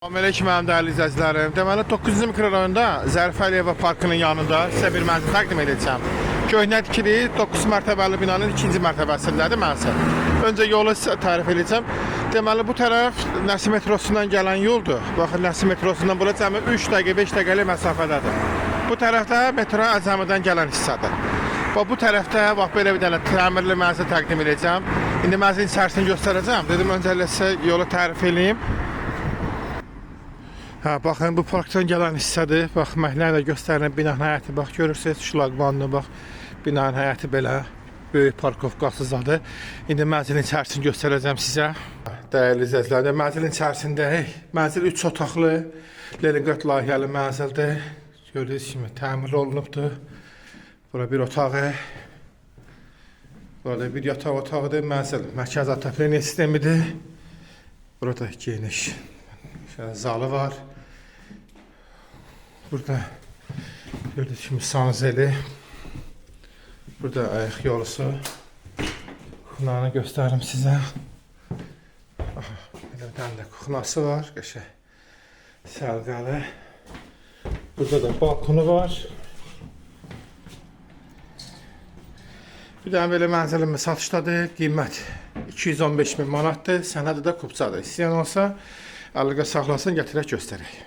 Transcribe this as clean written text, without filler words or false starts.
Selamünaleyküm mənim dəyərli izləyicilərim. Deməli 9-cu mikrorayonda Zərif Əliyeva parkının yanında sizə bir mənzil təqdim edəcəm. Köhnə tikili 9 mərtəbəli binanın 2-ci mərtəbəsindədir mənzil. Öncə yolu sizə tərif edəcəm. Deməli bu tərəf Nəsim metrosundan gələn yoldur. Baxın Nəsim metrosundan bura cəmi 3 dəqiqə 5 dəqiqəlik məsafədədir. Bu tərəfdə metro Əzəmidən gələn hissədir. Və bu tərəfdə bax belə bir dənə təmirli mənzil təqdim edəcəm. İndi mənzilin içərisini göstərəcəm. Dedim öncəliklə sizə yolu tərif edeyim. Baxın bu parkdan gələn hissədir. Bax məhəllə göstərilən binanın həyəti bax görürsüz şlaqmanlı bax binanın həyəti belə böyük parkovkasızdadır. İndi mənzilin içərisini göstərəcəm sizə. Dəyərli izləyicilər, mənzilin içərisində mənzil 3 otaqlı Leningrad layihəli mənzildir. Gördüyünüz kimi təmir olunubdur. Bura bir otağı. Burada bir yataq otağıdır. Mənzil mərkəzi atəpleniya sistemidir. Burada geniş zalı var. Burada gördüyünüz kimi sanzeli. Burada ayaq yolusu. Kuxnanı göstərim sizə. Belə bir dənə də kuxnası var. Qəşəng sərqəli. Burada da balkonu var. Bir dənə belə mənzilimiz satışdadır. Qiymət 215 min manatdır. Sənədi də kupçadır. İstəyən olsa əlaqə saxlasın, gətirək göstərək.